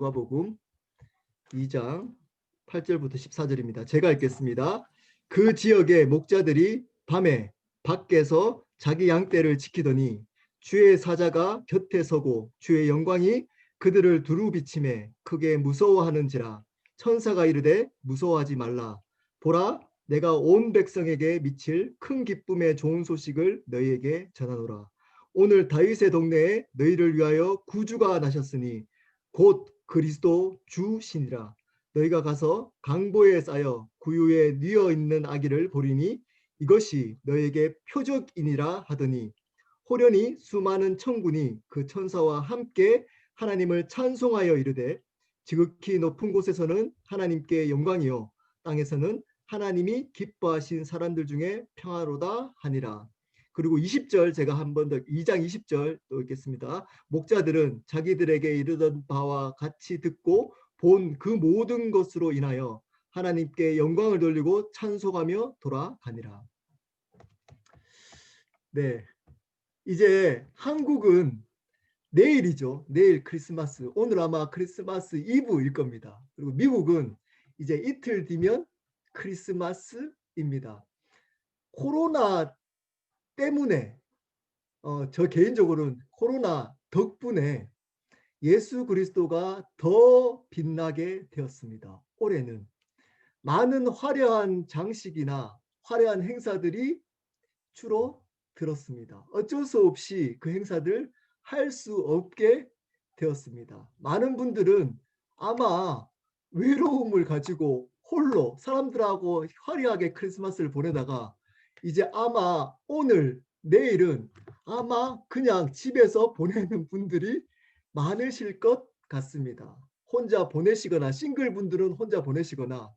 누가복음 2장 8절부터 14절입니다. 제가 읽겠습니다. 그 지역의 목자들이 밤에 밖에서 자기 양떼를 지키더니 주의 사자가 곁에 서고 주의 영광이 그들을 두루 비치매 크게 무서워하는지라. 천사가 이르되 무서워하지 말라. 보라, 내가 온 백성에게 미칠 큰 기쁨의 좋은 소식을 너희에게 전하노라. 오늘 다윗의 동네에 너희를 위하여 구주가 나셨으니 곧 그리스도 주시니라. 너희가 가서 강보에 쌓여 구유에 뉘어 있는 아기를 보리니 이것이 너희에게 표적이니라 하더니 호련히 수많은 천군이 그 천사와 함께 하나님을 찬송하여 이르되 지극히 높은 곳에서는 하나님께 영광이요 땅에서는 하나님이 기뻐하신 사람들 중에 평화로다 하니라. 그리고 20절 제가 한 번 더 2장 20절 또 읽겠습니다. 목자들은 자기들에게 이르던 바와 같이 듣고 본 그 모든 것으로 인하여 하나님께 영광을 돌리고 찬송하며 돌아가니라. 네, 이제 한국은 내일이죠. 내일 크리스마스. 오늘 아마 크리스마스 이브일 겁니다. 그리고 미국은 이제 이틀 뒤면 크리스마스입니다. 코로나 때문에 저 개인적으로는 코로나 덕분에 예수 그리스도가 더 빛나게 되었습니다. 올해는 많은 화려한 장식이나 화려한 행사들이 줄어들었습니다. 어쩔 수 없이 그 행사들 할 수 없게 되었습니다. 많은 분들은 아마 외로움을 가지고 홀로 사람들하고 화려하게 크리스마스를 보내다가 이제 아마 오늘 내일은 아마 그냥 집에서 보내는 분들이 많으실 것 같습니다. 혼자 보내시거나 싱글 분들은 혼자 보내시거나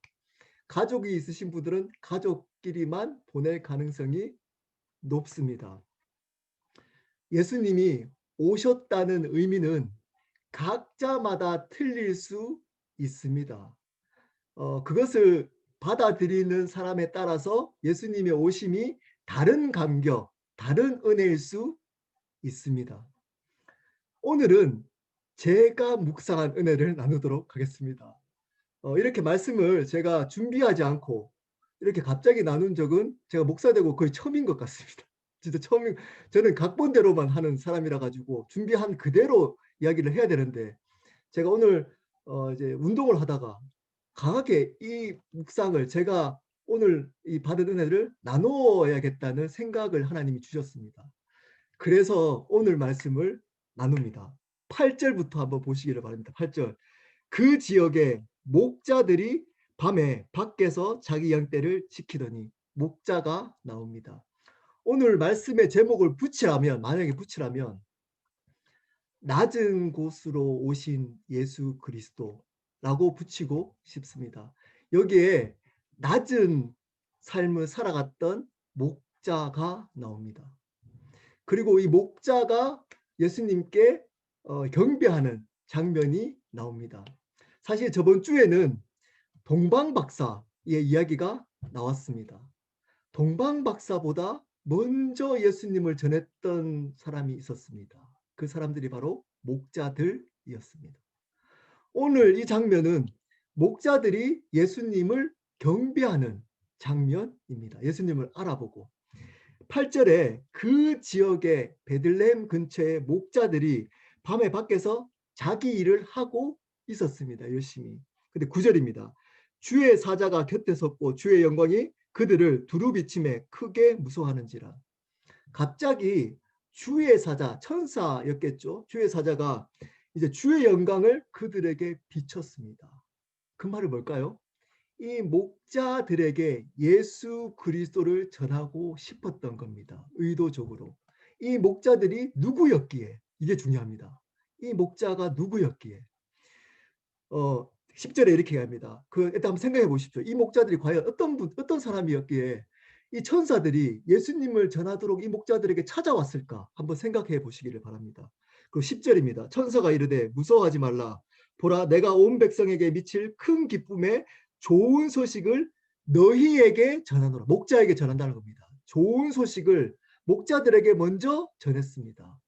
가족이 있으신 분들은 가족끼리만 보낼 가능성이 높습니다. 예수님이 오셨다는 의미는 각자마다 틀릴 수 있습니다. 그것을 받아들이는 사람에 따라서 예수님의 오심이 다른 감격, 다른 은혜일 수 있습니다. 오늘은 제가 묵상한 은혜를 나누도록 하겠습니다. 이렇게 말씀을 제가 준비하지 않고 이렇게 갑자기 나눈 적은 제가 목사되고 거의 처음인 것 같습니다. 진짜 처음인, 저는 각본대로만 하는 사람이라 가지고 준비한 그대로 이야기를 해야 되는데 제가 오늘 이제 운동을 하다가 강하게 이 묵상을 제가 오늘 이 받은 은혜를 나누어야겠다는 생각을 하나님이 주셨습니다. 그래서 오늘 말씀을 나눕니다. 8절부터 한번 보시기를 바랍니다. 8절. 그 지역의 목자들이 밤에 밖에서 자기 양떼를 지키더니 목자가 나옵니다. 오늘 말씀의 제목을 붙이라면, 만약에 붙이라면 낮은 곳으로 오신 예수 그리스도라고 붙이고 싶습니다. 여기에 낮은 삶을 살아갔던 목자가 나옵니다. 그리고 이 목자가 예수님께 경배하는 장면이 나옵니다. 사실 저번 주에는 동방박사의 이야기가 나왔습니다. 동방박사보다 먼저 예수님을 전했던 사람이 있었습니다. 그 사람들이 바로 목자들이었습니다. 오늘 이 장면은 목자들이 예수님을 경배하는 장면입니다. 예수님을 알아보고 8절에 그 지역의 베들레헴 근처의 목자들이 밤에 밖에서 자기 일을 하고 있었습니다. 열심히. 근데 9절입니다. 주의 사자가 곁에 섰고 주의 영광이 그들을 두루 비침에 크게 무서워하는지라. 갑자기 주의 사자, 천사였겠죠. 주의 사자가 이제 주의 영광을 그들에게 비쳤습니다. 그 말은 뭘까요? 이 목자들에게 예수 그리스도를 전하고 싶었던 겁니다. 의도적으로. 이 목자들이 누구였기에? 이게 중요합니다. 이 목자가 누구였기에? 10절에 이렇게 합니다. 일단 한번 생각해 보십시오. 이 목자들이 과연 어떤 사람이었기에 이 천사들이 예수님을 전하도록 이 목자들에게 찾아왔을까? 한번 생각해 보시기를 바랍니다. 그리고 10절입니다. 천사가 이르되 무서워하지 말라. 보라, 내가 온 백성에게 미칠 큰 기쁨에 좋은 소식을 너희에게 전하노라. 목자에게 전한다는 겁니다. 좋은 소식을 목자들에게 먼저 전했습니다.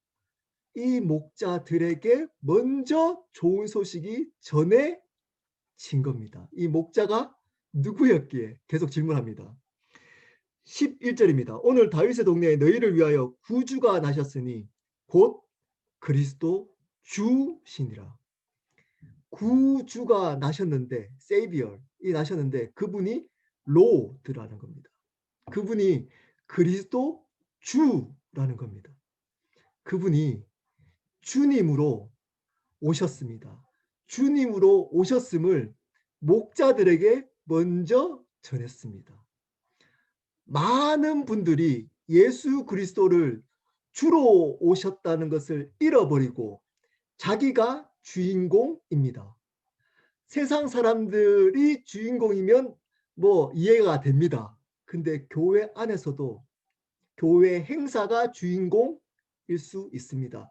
이 목자들에게 먼저 좋은 소식이 전해진 겁니다. 이 목자가 누구였기에? 계속 질문합니다. 11절입니다. 오늘 다윗의 동네에 너희를 위하여 구주가 나셨으니 곧 그리스도 주시니라. 구주가 나셨는데, 세이비얼이 나셨는데 그분이 로드라는 겁니다. 그분이 그리스도 주라는 겁니다. 그분이 주님으로 오셨습니다. 주님으로 오셨음을 목자들에게 먼저 전했습니다. 많은 분들이 예수 그리스도를 주로 오셨다는 것을 잃어버리고 자기가 주인공입니다. 세상 사람들이 주인공이면 뭐 이해가 됩니다. 근데 교회 안에서도 교회 행사가 주인공일 수 있습니다.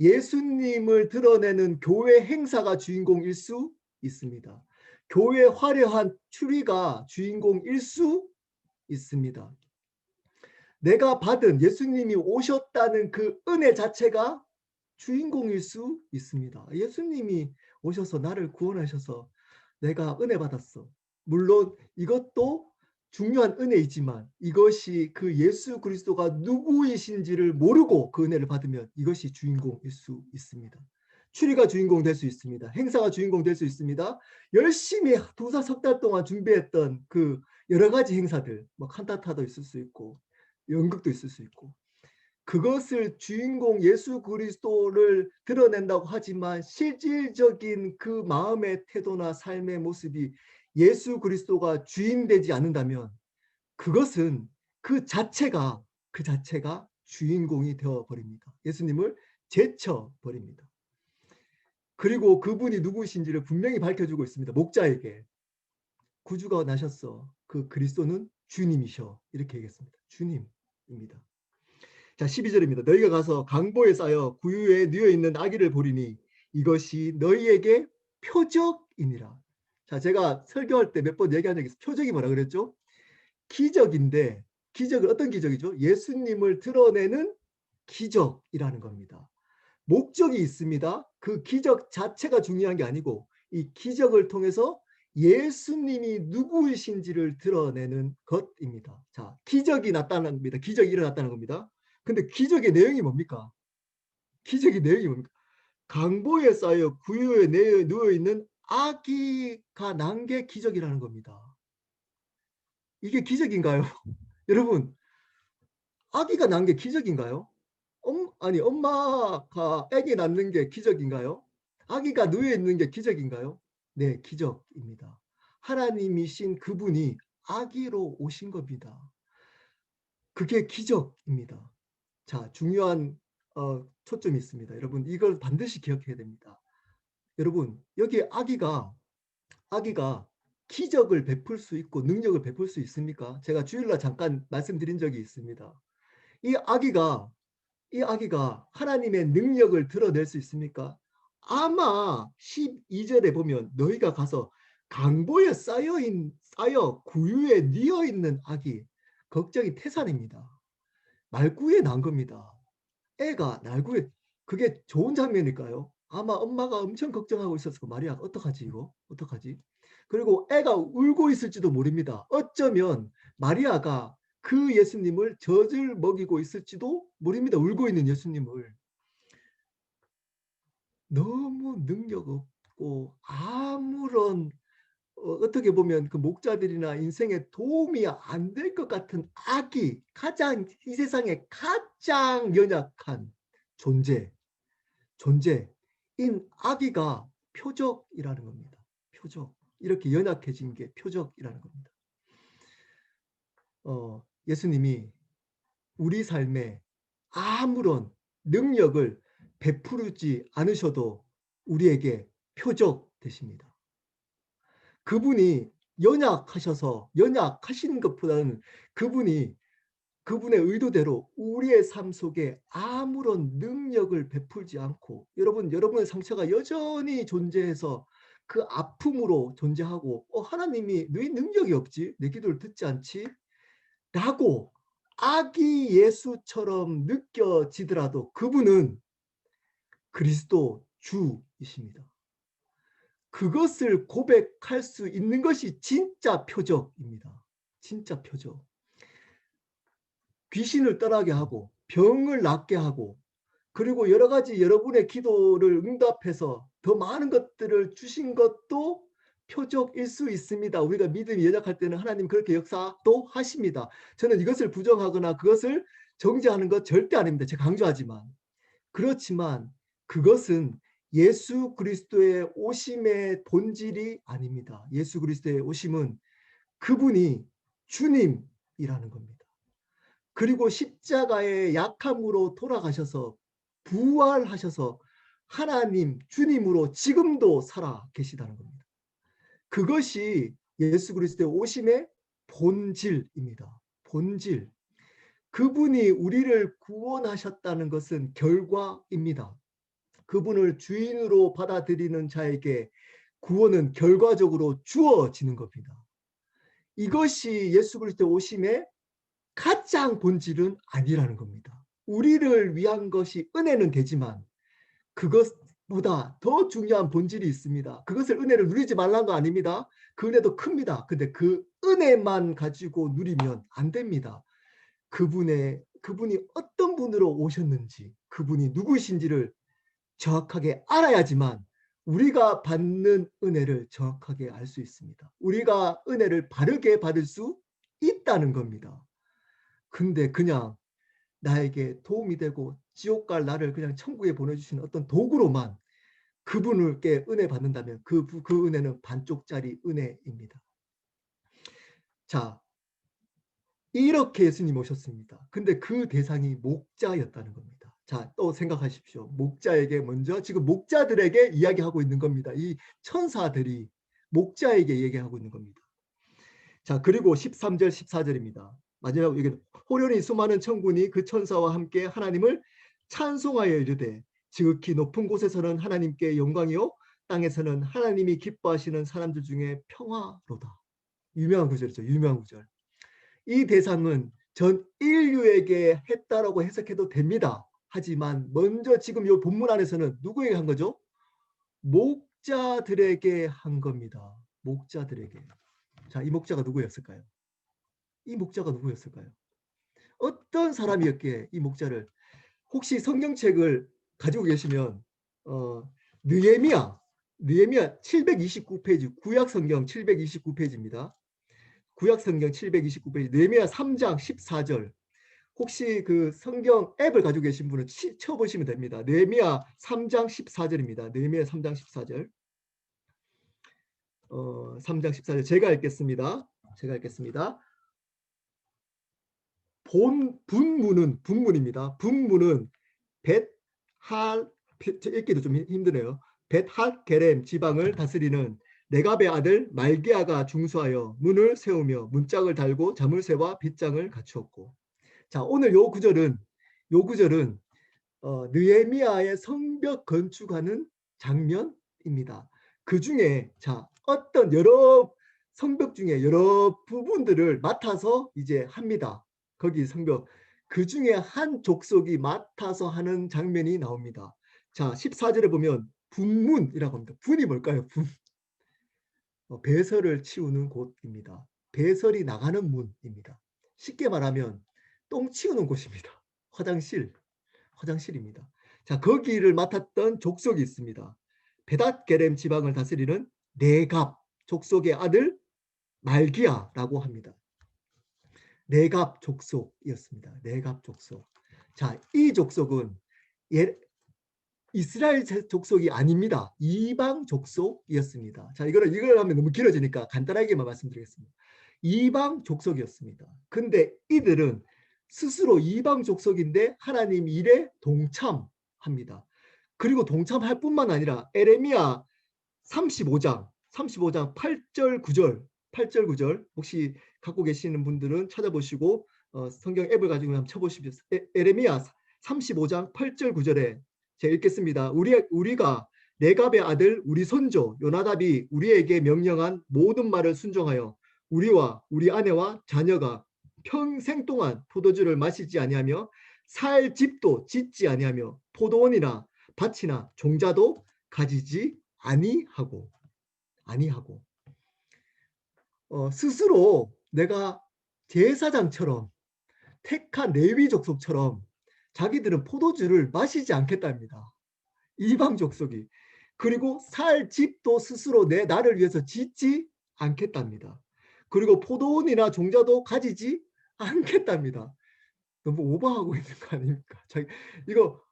예수님을 드러내는 교회 행사가 주인공일 수 있습니다. 교회 화려한 추리가 주인공일 수 있습니다. 내가 받은 예수님이 오셨다는 그 은혜 자체가 주인공일 수 있습니다. 예수님이 오셔서 나를 구원하셔서 내가 은혜 받았어. 물론 이것도 중요한 은혜이지만 이것이 그 예수 그리스도가 누구이신지를 모르고 그 은혜를 받으면 이것이 주인공일 수 있습니다. 추리가 주인공 될 수 있습니다. 행사가 주인공 될 수 있습니다. 열심히 2달, 3달 동안 준비했던 그 여러 가지 행사들, 뭐 칸타타도 있을 수 있고 연극도 있을 수 있고 그것을 주인공 예수 그리스도를 드러낸다고 하지만 실질적인 그 마음의 태도나 삶의 모습이 예수 그리스도가 주인되지 않는다면 그것은 그 자체가 주인공이 되어버립니다. 예수님을 제쳐버립니다. 그리고 그분이 누구신지를 분명히 밝혀주고 있습니다. 목자에게 구주가 나셨어. 그 그리스도는 주님이셔. 이렇게 얘기했습니다. 주님입니다. 자, 12절입니다. 너희가 가서 강보에 쌓여 구유에 누워있는 아기를 보리니 이것이 너희에게 표적이니라. 자, 제가 설교할 때 몇 번 얘기한 적이 있어요. 표적이 뭐라 그랬죠? 기적인데 기적은 어떤 기적이죠? 예수님을 드러내는 기적이라는 겁니다. 목적이 있습니다. 그 기적 자체가 중요한 게 아니고 이 기적을 통해서 예수님이 누구이신지를 드러내는 것입니다. 자, 기적이 나타난 겁니다. 기적이 일어났다는 겁니다. 근데 기적의 내용이 뭡니까? 기적의 내용이 뭡니까? 강보에 쌓여 구유에 누워있는 아기가 난 게 기적이라는 겁니다. 이게 기적인가요? 여러분, 아기가 난 게 기적인가요? 아니, 엄마가 아기 낳는 게 기적인가요? 아기가 누워있는 게 기적인가요? 네, 기적입니다. 하나님이신 그분이 아기로 오신 겁니다. 그게 기적입니다. 자, 중요한 초점이 있습니다. 여러분, 이걸 반드시 기억해야 됩니다. 여러분, 여기 아기가 기적을 베풀 수 있고 능력을 베풀 수 있습니까? 제가 주일날 잠깐 말씀드린 적이 있습니다. 이 아기가 하나님의 능력을 드러낼 수 있습니까? 아마 12절에 보면 너희가 가서 강보에 쌓여 구유에 뉘어 있는 아기, 걱정이 태산입니다. 말구에 난 겁니다. 애가 날구에, 그게 좋은 장면일까요? 아마 엄마가 엄청 걱정하고 있었을 거 마리아 어떡하지 이거? 어떡하지? 그리고 애가 울고 있을지도 모릅니다. 어쩌면 마리아가 그 예수님을 젖을 먹이고 있을지도 모릅니다. 울고 있는 예수님을. 너무 능력 없고 아무런 어떻게 보면 그 목자들이나 인생에 도움이 안 될 것 같은 아기, 가장 이 세상에 가장 연약한 존재인 아기가 표적이라는 겁니다. 표적. 이렇게 연약해진 게 표적이라는 겁니다. 예수님이 우리 삶에 아무런 능력을 베푸지 않으셔도 우리에게 표적 되십니다. 그분이 연약하신 것보다는 그분의 의도대로 우리의 삶 속에 아무런 능력을 베풀지 않고 여러분의 상처가 여전히 존재해서 그 아픔으로 존재하고 하나님이 네 능력이 없지? 내 기도를 듣지 않지? 라고 아기 예수처럼 느껴지더라도 그분은 그리스도 주이십니다. 그것을 고백할 수 있는 것이 진짜 표적입니다. 진짜 표적. 귀신을 떠나게 하고 병을 낫게 하고 그리고 여러 가지 여러분의 기도를 응답해서 더 많은 것들을 주신 것도 표적일 수 있습니다. 우리가 믿음이 연약할 때는 하나님 그렇게 역사도 하십니다. 저는 이것을 부정하거나 그것을 정죄하는 것 절대 아닙니다. 제가 강조하지만. 그렇지만 그것은 예수 그리스도의 오심의 본질이 아닙니다. 예수 그리스도의 오심은 그분이 주님이라는 겁니다. 그리고 십자가의 약함으로 돌아가셔서 부활하셔서 하나님 주님으로 지금도 살아 계시다는 겁니다. 그것이 예수 그리스도의 오심의 본질입니다. 본질. 그분이 우리를 구원하셨다는 것은 결과입니다. 그분을 주인으로 받아들이는 자에게 구원은 결과적으로 주어지는 겁니다. 이것이 예수 그리스도의 오심의 가장 본질은 아니라는 겁니다. 우리를 위한 것이 은혜는 되지만 그것보다 더 중요한 본질이 있습니다. 그것을 은혜를 누리지 말라는 거 아닙니다. 그 은혜도 큽니다. 근데 그 은혜만 가지고 누리면 안 됩니다. 그분이 어떤 분으로 오셨는지, 그분이 누구신지를 정확하게 알아야지만 우리가 받는 은혜를 정확하게 알 수 있습니다. 우리가 은혜를 바르게 받을 수 있다는 겁니다. 근데 그냥 나에게 도움이 되고 지옥 갈 나를 그냥 천국에 보내주시는 어떤 도구로만 그분께 은혜 받는다면 그 은혜는 반쪽짜리 은혜입니다. 자, 이렇게 예수님 오셨습니다. 근데 그 대상이 목자였다는 겁니다. 자, 또 생각하십시오. 목자에게 먼저 지금 목자들에게 이야기하고 있는 겁니다. 이 천사들이 목자에게 얘기하고 있는 겁니다. 자, 그리고 13절 14절입니다. 마지막 이게 호련히 수많은 천군이 그 천사와 함께 하나님을 찬송하여 이르되 지극히 높은 곳에서는 하나님께 영광이요 땅에서는 하나님이 기뻐하시는 사람들 중에 평화로다. 유명한 구절이죠. 유명한 구절. 이 대상은 전 인류에게 했다라고 해석해도 됩니다. 하지만 먼저 지금 이 본문 안에서는 누구에게 한 거죠? 목자들에게 한 겁니다. 목자들에게. 자, 이 목자가 누구였을까요? 이 목자가 누구였을까요? 어떤 사람이었기에 이 목자를 혹시 성경책을 가지고 계시면 느헤미야 729페이지 구약 성경 729페이지입니다. 구약 성경 729페이지 느헤미야 3장 14절 혹시 그 성경 앱을 가지고 계신 분은 쳐보시면 됩니다. 느헤미야 3장 14절입니다. 느헤미야 3장 14절 3장 14절 제가 읽겠습니다. 분문입니다. 분문은 읽기도 좀 힘드네요. 벳할 게렘 지방을 다스리는 레갑의 아들 말기야가 중수하여 문을 세우며 문짝을 달고 자물쇠와 빗장을 갖추었고. 자, 오늘 요 구절은 느헤미야의 성벽 건축하는 장면입니다. 그 중에 어떤 여러 성벽 중에 여러 부분들을 맡아서 이제 합니다. 거기 성벽 그 중에 한 족속이 맡아서 하는 장면이 나옵니다. 자, 14절에 보면 분문이라고 합니다. 분이 뭘까요? 분. 배설을 치우는 곳입니다. 배설이 나가는 문입니다. 쉽게 말하면 똥 치우는 곳입니다. 화장실입니다. 자, 거기를 맡았던 족속이 있습니다. 베닷게렘 지방을 다스리는 네갑 족속의 아들 말기야라고 합니다. 네갑 족속이었습니다. 네갑 족속. 자, 이 족속은 이스라엘 족속이 아닙니다. 이방 족속이었습니다. 자, 이걸 하면 너무 길어지니까 간단하게만 말씀드리겠습니다. 이방 족속이었습니다. 근데 이들은 스스로 이방 족속인데 하나님 일에 동참합니다. 그리고 동참할 뿐만 아니라 에레미야 35장 8절 9절 혹시 갖고 계시는 분들은 찾아보시고 성경 앱을 가지고 한번 쳐보십시오. 에레미야 35장 8절 9절에 제가 읽겠습니다. 우리가 레갑의 아들 우리 손조 요나답이 우리에게 명령한 모든 말을 순종하여 우리와 우리 아내와 자녀가 평생 동안 포도주를 마시지 아니하며 살 집도 짓지 아니하며 포도원이나 밭이나 종자도 가지지 아니하고 스스로 내가 제사장처럼 택한 레위 족속처럼 자기들은 포도주를 마시지 않겠답니다. 이방 족속이. 그리고 살 집도 스스로 나를 위해서 짓지 않겠답니다. 그리고 포도원이나 종자도 가지지 않겠답니다. 너무 오버하고 있는 거 아닙니까? 이거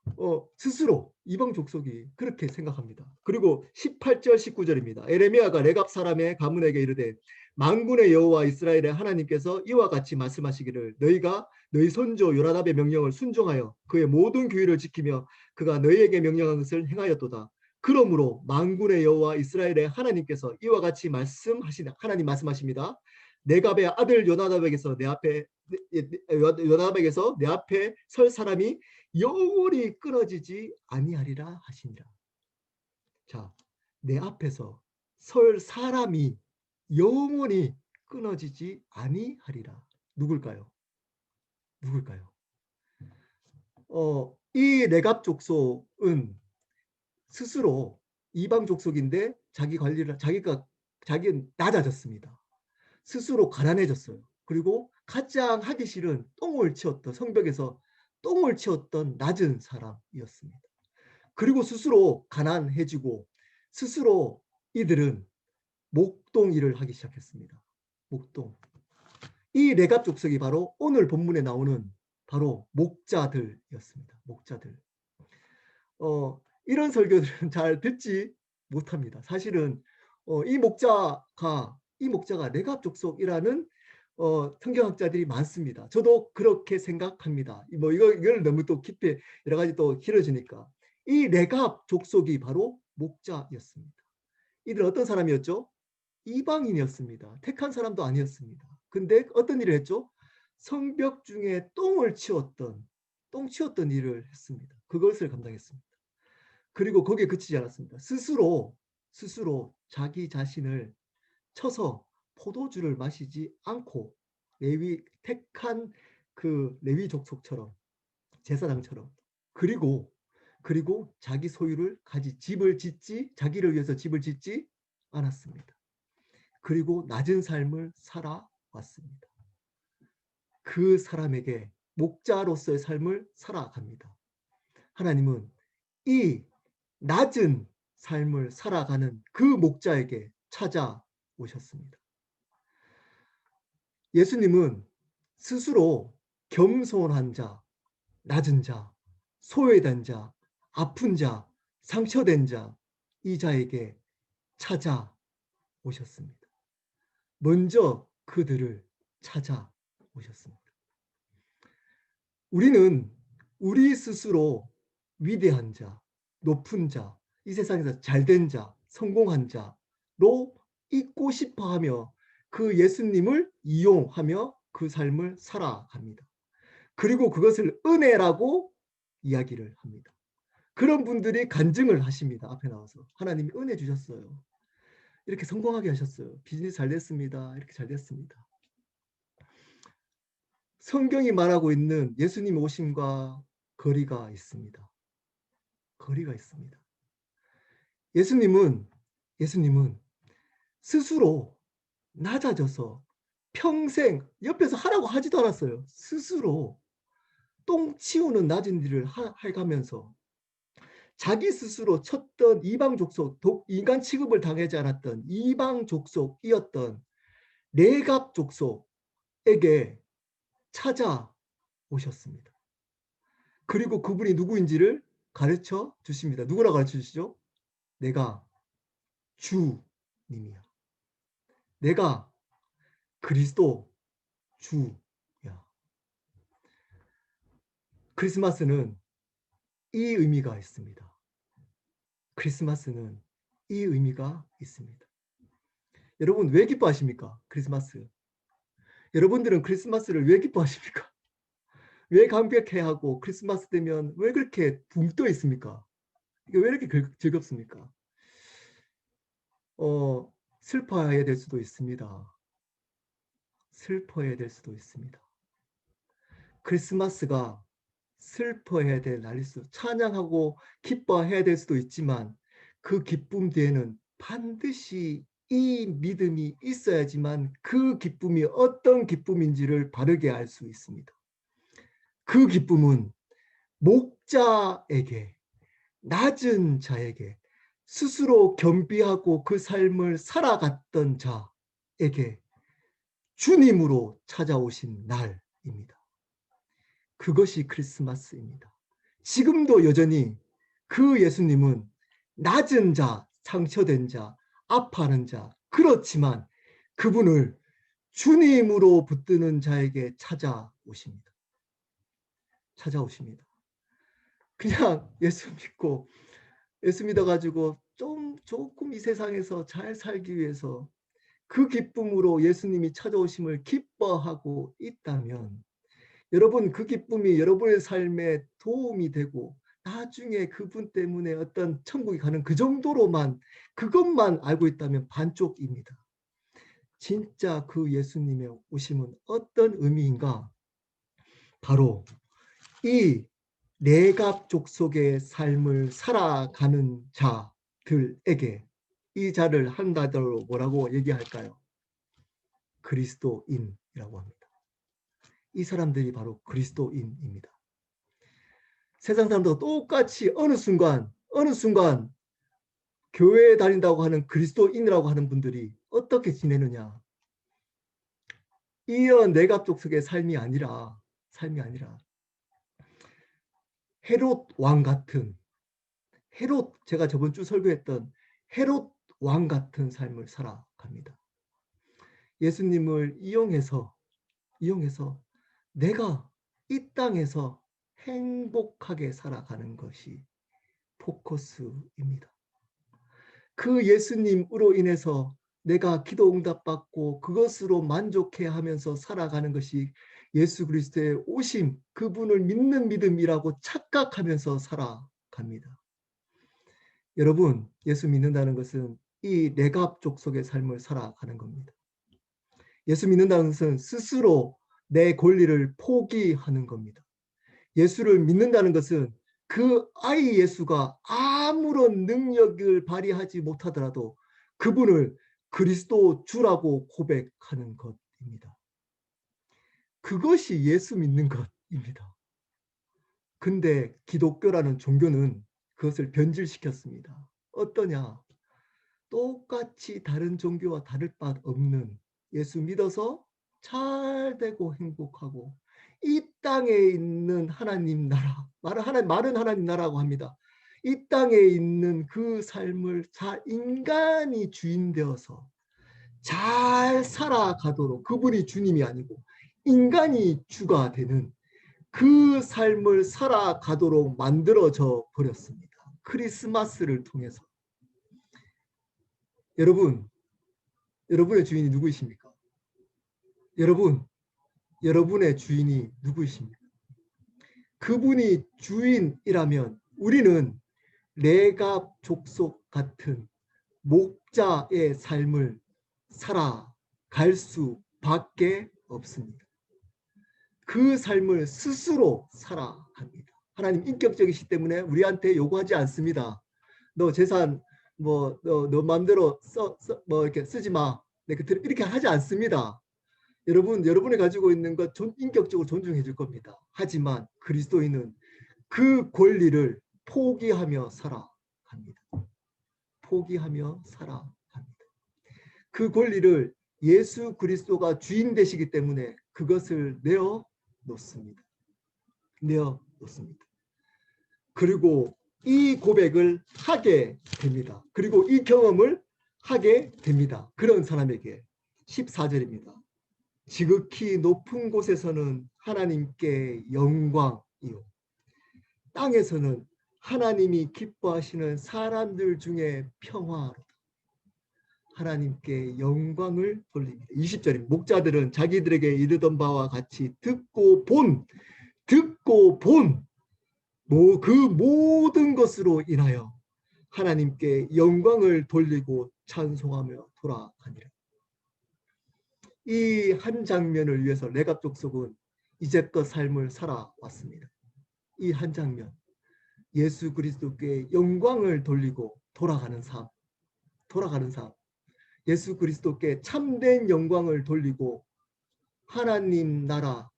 스스로 이방 족속이 그렇게 생각합니다. 그리고 18절 19절입니다. 에레미야가 레갑 사람의 가문에게 이르되 만군의 여호와 이스라엘의 하나님께서 이와 같이 말씀하시기를 너희가 너희 손조 요나답의 명령을 순종하여 그의 모든 규율을 지키며 그가 너희에게 명령한 것을 행하였도다. 그러므로 만군의 여호와 이스라엘의 하나님께서 이와 같이 하나님 말씀하십니다. 레갑의 아들 요나답에게서 요나답에게서 내 앞에 설 사람이 영원히 끊어지지 아니하리라 하시니라. 자, 내 앞에서 설 사람이 영원히 끊어지지 아니하리라. 누굴까요? 이 레갑 족속은 스스로 이방 족속인데 자기는 낮아졌습니다. 스스로 가난해졌어요. 그리고 가장 하기 싫은 성벽에서 똥을 치웠던 낮은 사람이었습니다. 그리고 스스로 가난해지고 스스로 이들은 목동 일을 하기 시작했습니다. 목동. 이 레갑 족속이 바로 오늘 본문에 나오는 바로 목자들이었습니다. 목자들. 이런 설교들은 잘 듣지 못합니다. 사실은 이 목자가 레갑 족속이라는 성경학자들이 많습니다. 저도 그렇게 생각합니다. 이걸 너무 또 깊이 여러 가지 또 길어지니까 이 레갑 족속이 바로 목자였습니다. 이들 어떤 사람이었죠? 이방인이었습니다. 택한 사람도 아니었습니다. 근데 어떤 일을 했죠? 성벽 중에 똥 치웠던 일을 했습니다. 그것을 감당했습니다. 그리고 거기에 그치지 않았습니다. 스스로 자기 자신을 쳐서 포도주를 마시지 않고 택한 그 레위 족속처럼 제사장처럼 그리고 자기 소유를 자기를 위해서 집을 짓지 않았습니다. 그리고 낮은 삶을 살아왔습니다. 그 사람에게 목자로서의 삶을 살아갑니다. 하나님은 이 낮은 삶을 살아가는 그 목자에게 찾아오셨습니다. 예수님은 스스로 겸손한 자, 낮은 자, 소외된 자, 아픈 자, 상처된 자, 이 자에게 찾아오셨습니다. 먼저 그들을 찾아오셨습니다. 우리는 우리 스스로 위대한 자, 높은 자, 이 세상에서 잘된 자, 성공한 자로 있고 싶어하며 그 예수님을 이용하며 그 삶을 살아갑니다. 그리고 그것을 은혜라고 이야기를 합니다. 그런 분들이 간증을 하십니다. 앞에 나와서 하나님이 은혜 주셨어요. 이렇게 성공하게 하셨어요. 비즈니스 잘 됐습니다. 이렇게 잘 됐습니다. 성경이 말하고 있는 예수님 오심과 거리가 있습니다. 거리가 있습니다. 예수님은 스스로 낮아져서 평생 옆에서 하라고 하지도 않았어요. 스스로 똥 치우는 낮은 일을 해가면서 자기 스스로 쳤던 이방 족속, 인간 취급을 당하지 않았던 이방 족속이었던 레갑 족속에게 찾아오셨습니다. 그리고 그분이 누구인지를 가르쳐 주십니다. 누구라 가르쳐 주시죠? 내가 주님이야. 내가 그리스도 주야. 크리스마스는 이 의미가 있습니다. 크리스마스는 이 의미가 있습니다. 여러분 왜 기뻐하십니까? 크리스마스. 여러분들은 크리스마스를 왜 기뻐하십니까? 왜 감격해하고 크리스마스 되면 왜 그렇게 붕 떠 있습니까? 이게 왜 이렇게 즐겁습니까? 슬퍼해야 될 수도 있습니다. 슬퍼해야 될 수도 있습니다. 크리스마스가 슬퍼해야 될 날일 수, 찬양하고 기뻐해야 될 수도 있지만 그 기쁨 뒤에는 반드시 이 믿음이 있어야지만 그 기쁨이 어떤 기쁨인지를 바르게 알 수 있습니다. 그 기쁨은 목자에게, 낮은 자에게, 스스로 겸비하고 그 삶을 살아갔던 자에게 주님으로 찾아오신 날입니다. 그것이 크리스마스입니다. 지금도 여전히 그 예수님은 낮은 자, 상처된 자, 아파하는 자, 그렇지만 그분을 주님으로 붙드는 자에게 찾아오십니다. 찾아오십니다. 그냥 예수 믿고, 예수 믿어가지고 조금 이 세상에서 잘 살기 위해서 그 기쁨으로 예수님이 찾아오심을 기뻐하고 있다면 여러분, 그 기쁨이 여러분의 삶에 도움이 되고 나중에 그분 때문에 어떤 천국에 가는 그 정도로만, 그것만 알고 있다면 반쪽입니다. 진짜 그 예수님의 오심은 어떤 의미인가? 바로 이 내갑 족속의 삶을 살아가는 자들에게, 이 자를 한 단어로 뭐라고 얘기할까요? 그리스도인이라고 합니다. 이 사람들이 바로 그리스도인입니다. 세상 사람들과 똑같이 어느 순간 교회에 다닌다고 하는 그리스도인이라고 하는 분들이 어떻게 지내느냐? 이런 내갑 족속의 삶이 아니라 헤롯 왕 같은, 제가 저번 주 설교했던 헤롯 왕 같은 삶을 살아갑니다. 예수님을 이용해서 내가 이 땅에서 행복하게 살아가는 것이 포커스입니다. 그 예수님으로 인해서 내가 기도 응답받고 그것으로 만족해 하면서 살아가는 것이 예수 그리스도의 오심, 그분을 믿는 믿음이라고 착각하면서 살아갑니다. 여러분, 예수 믿는다는 것은 이 내갑 족속의 삶을 살아가는 겁니다. 예수 믿는다는 것은 스스로 내 권리를 포기하는 겁니다. 예수를 믿는다는 것은 그 아이 예수가 아무런 능력을 발휘하지 못하더라도 그분을 그리스도 주라고 고백하는 것입니다. 그것이 예수 믿는 것입니다. 근데 기독교라는 종교는 그것을 변질시켰습니다. 어떠냐? 똑같이 다른 종교와 다를 바 없는, 예수 믿어서 잘 되고 행복하고 이 땅에 있는 하나님 나라, 말은 하나님 나라고 합니다. 이 땅에 있는 그 삶을 인간이 주인 되어서 잘 살아가도록, 그분이 주님이 아니고 인간이 주가 되는 그 삶을 살아가도록 만들어져 버렸습니다. 크리스마스를 통해서. 여러분의 주인이 누구이십니까? 여러분의 주인이 누구이십니까? 그분이 주인이라면 우리는 레갑 족속 같은 목자의 삶을 살아갈 수밖에 없습니다. 그 삶을 스스로 살아갑니다. 하나님 인격적이시기 때문에 우리한테 요구하지 않습니다. 너 재산 너 마음대로 이렇게 쓰지 마. 이렇게 하지 않습니다. 여러분이 가지고 있는 것 인격적으로 존중해 줄 겁니다. 하지만 그리스도인은 그 권리를 포기하며 살아갑니다. 포기하며 살아갑니다. 그 권리를 예수 그리스도가 주인 되시기 때문에 그것을 내어 놓습니다. 그리고 이 고백을 하게 됩니다. 그리고 이 경험을 하게 됩니다. 그런 사람에게 14절입니다. 지극히 높은 곳에서는 하나님께 영광이요, 땅에서는 하나님이 기뻐하시는 사람들 중에 평화로다. 하나님께 영광을 돌립니다. 20절입니다. 목자들은 자기들에게 이르던 바와 같이 듣고 본 그 모든 것으로 인하여 하나님께 영광을 돌리고 찬송하며 돌아가니라. 이 한 장면을 위해서 레갑 족속은 이제껏 삶을 살아왔습니다. 이 한 장면, 예수 그리스도께 영광을 돌리고 돌아가는 삶, 돌아가는 삶, 예수 그리스도께 참된 영광을 돌리고 하나님 나라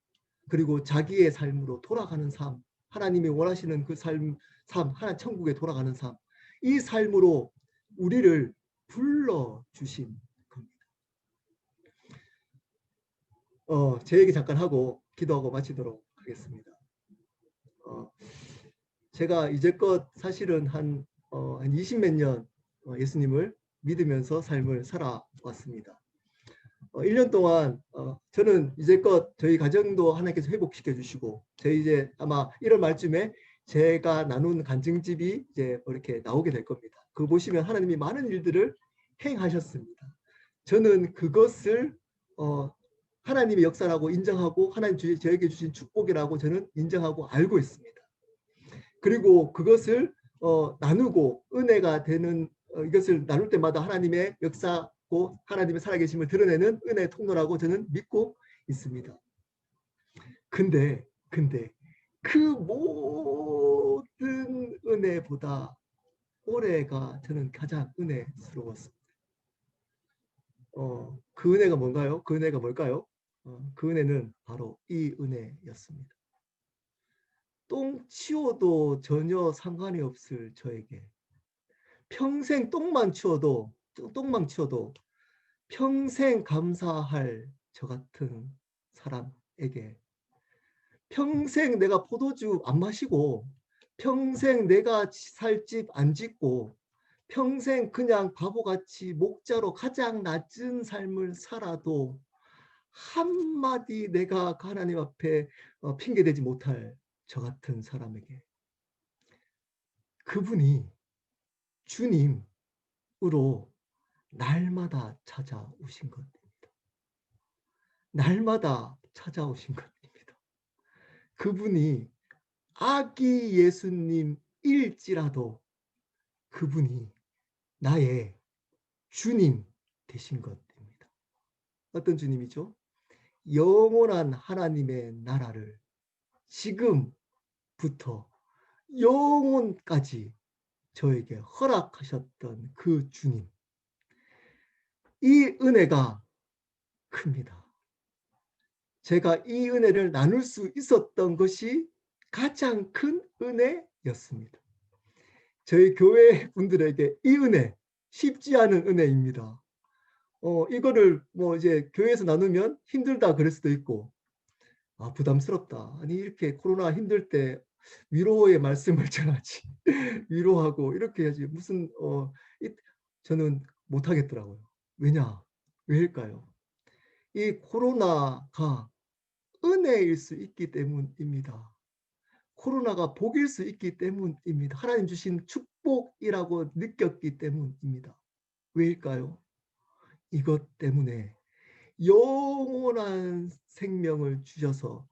그리고 자기의 삶으로 돌아가는 삶, 하나님이 원하시는 그 삶, 하나 천국에 돌아가는 삶, 이 삶으로 우리를 불러주신 겁니다. 제 얘기 잠깐 하고 기도하고 마치도록 하겠습니다. 제가 이제껏 사실은 한 20몇 년 예수님을 믿으면서 삶을 살아왔습니다. 1년 동안 저는 이제껏 저희 가정도 하나님께서 회복시켜 주시고 저희 이제 아마 1월 말쯤에 제가 나눈 간증집이 이제 이렇게 나오게 될 겁니다. 그거 보시면 하나님이 많은 일들을 행하셨습니다. 저는 그것을 하나님의 역사라고 인정하고 하나님 저에게 주신 축복이라고 저는 인정하고 알고 있습니다. 그리고 그것을 나누고 은혜가 되는 이것을 나눌 때마다 하나님의 역사고 하나님의 살아계심을 드러내는 은혜의 통로라고 저는 믿고 있습니다. 근데 그 모든 은혜보다 올해가 저는 가장 은혜스러웠습니다. 그 은혜가 뭔가요? 그 은혜가 뭘까요? 그 은혜는 바로 이 은혜였습니다. 똥 치워도 전혀 상관이 없을 저에게 평생 똥만 치워도 평생 감사할 저 같은 사람에게 평생 내가 포도주 안 마시고 평생 내가 살 집 안 짓고 평생 그냥 바보같이 목자로 가장 낮은 삶을 살아도 한마디 내가 하나님 앞에 핑계대지 못할 저 같은 사람에게 그분이 주님으로 날마다 찾아오신 것입니다. 날마다 찾아오신 것입니다. 그분이 아기 예수님일지라도 그분이 나의 주님 되신 것입니다. 어떤 주님이죠? 영원한 하나님의 나라를 지금부터 영원까지 저에게 허락하셨던 그 주님. 이 은혜가 큽니다. 제가 이 은혜를 나눌 수 있었던 것이 가장 큰 은혜였습니다. 저희 교회 분들에게 이 은혜 쉽지 않은 은혜입니다. 이거를 뭐 이제 교회에서 나누면 힘들다 그럴 수도 있고 부담스럽다. 아니 이렇게 코로나 힘들 때 위로의 말씀을 전하지 위로하고 이렇게 해야지 무슨 저는 못하겠더라고요. 왜냐? 왜일까요? 이 코로나가 은혜일 수 있기 때문입니다. 코로나가 복일 수 있기 때문입니다. 하나님 주신 축복이라고 느꼈기 때문입니다. 왜일까요? 이것 때문에 영원한 생명을 주셔서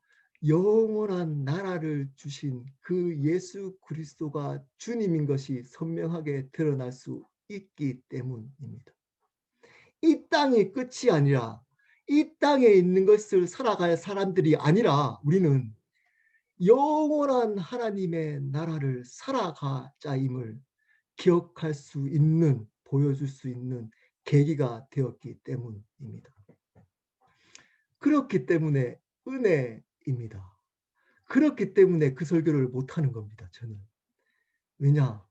영원한 나라를 주신 그 예수 그리스도가 주님인 것이 선명하게 드러날 수 있기 때문입니다. 이 땅이 끝이 아니라 이 땅에 있는 것을 살아갈 사람들이 아니라 우리는 영원한 하나님의 나라를 살아가자임을 기억할 수 있는, 보여줄 수 있는 계기가 되었기 때문입니다. 그렇기 때문에 은혜입니다. 그렇기 때문에 그 설교를 못하는 겁니다. 저는. 왜냐?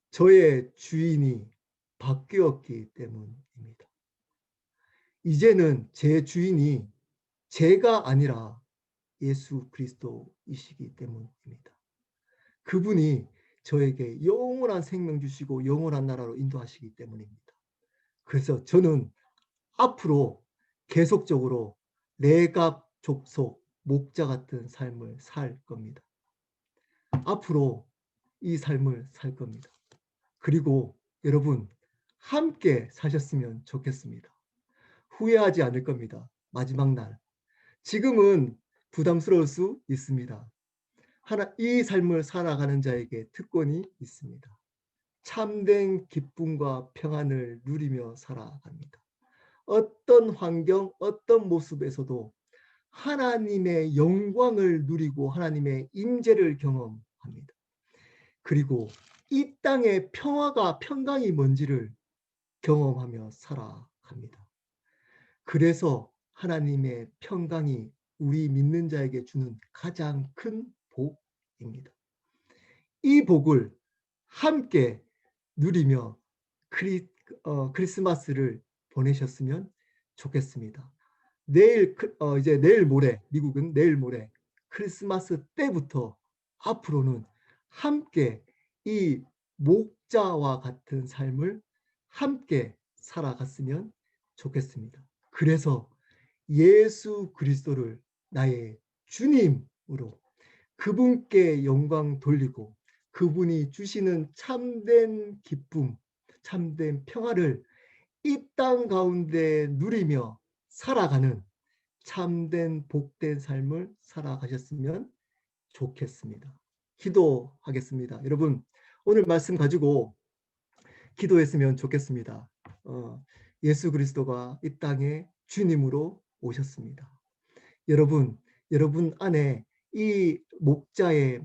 저의 주인이 바뀌었기 때문입니다. 이제는 제 주인이 제가 아니라 예수 그리스도이시기 때문입니다. 그분이 저에게 영원한 생명 주시고 영원한 나라로 인도하시기 때문입니다. 그래서 저는 앞으로 계속적으로 내갑 족속 목자 같은 삶을 살 겁니다. 앞으로 이 삶을 살 겁니다. 그리고 여러분 함께 사셨으면 좋겠습니다. 후회하지 않을 겁니다. 마지막 날. 지금은 부담스러울 수 있습니다. 이 삶을 살아가는 자에게 특권이 있습니다. 참된 기쁨과 평안을 누리며 살아갑니다. 어떤 환경, 어떤 모습에서도 하나님의 영광을 누리고 하나님의 임재를 경험합니다. 그리고 이 땅의 평강이 뭔지를 경험하며 살아갑니다. 그래서 하나님의 평강이 우리 믿는 자에게 주는 가장 큰 복입니다. 이 복을 함께 누리며 크리스마스를 보내셨으면 좋겠습니다. 이제 내일 모레, 미국은 내일 모레 크리스마스 때부터 앞으로는 함께 이 목자와 같은 삶을 함께 살아갔으면 좋겠습니다. 그래서 예수 그리스도를 나의 주님으로 그분께 영광 돌리고 그분이 주시는 참된 기쁨, 참된 평화를 이 땅 가운데 누리며 살아가는 참된 복된 삶을 살아가셨으면 좋겠습니다. 기도하겠습니다. 여러분, 오늘 말씀 가지고 기도했으면 좋겠습니다. 예수 그리스도가 이 땅에 주님으로 오셨습니다. 여러분 안에 이 목자의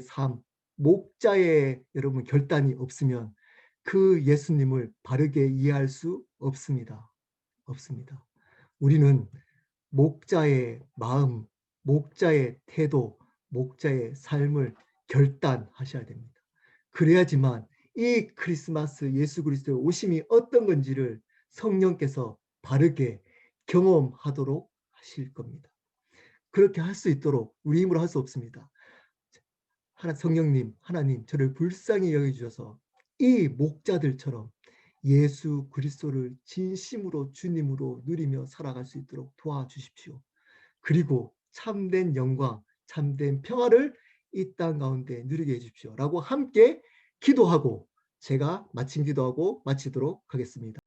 삶, 목자의 여러분 결단이 없으면 그 예수님을 바르게 이해할 수 없습니다. 없습니다. 우리는 목자의 마음, 목자의 태도, 목자의 삶을 결단하셔야 됩니다. 그래야지만 이 크리스마스 예수 그리스도의 오심이 어떤 건지를 성령께서 바르게 경험하도록 하실 겁니다. 그렇게 할 수 있도록 우리 힘으로 할 수 없습니다. 성령님, 하나님, 저를 불쌍히 여겨주셔서 이 목자들처럼 예수 그리스도를 진심으로 주님으로 누리며 살아갈 수 있도록 도와주십시오. 그리고 참된 영광, 참된 평화를 이 땅 가운데 누리게 해주십시오. 라고 함께 기도하고 제가 마친 기도하고 마치도록 하겠습니다.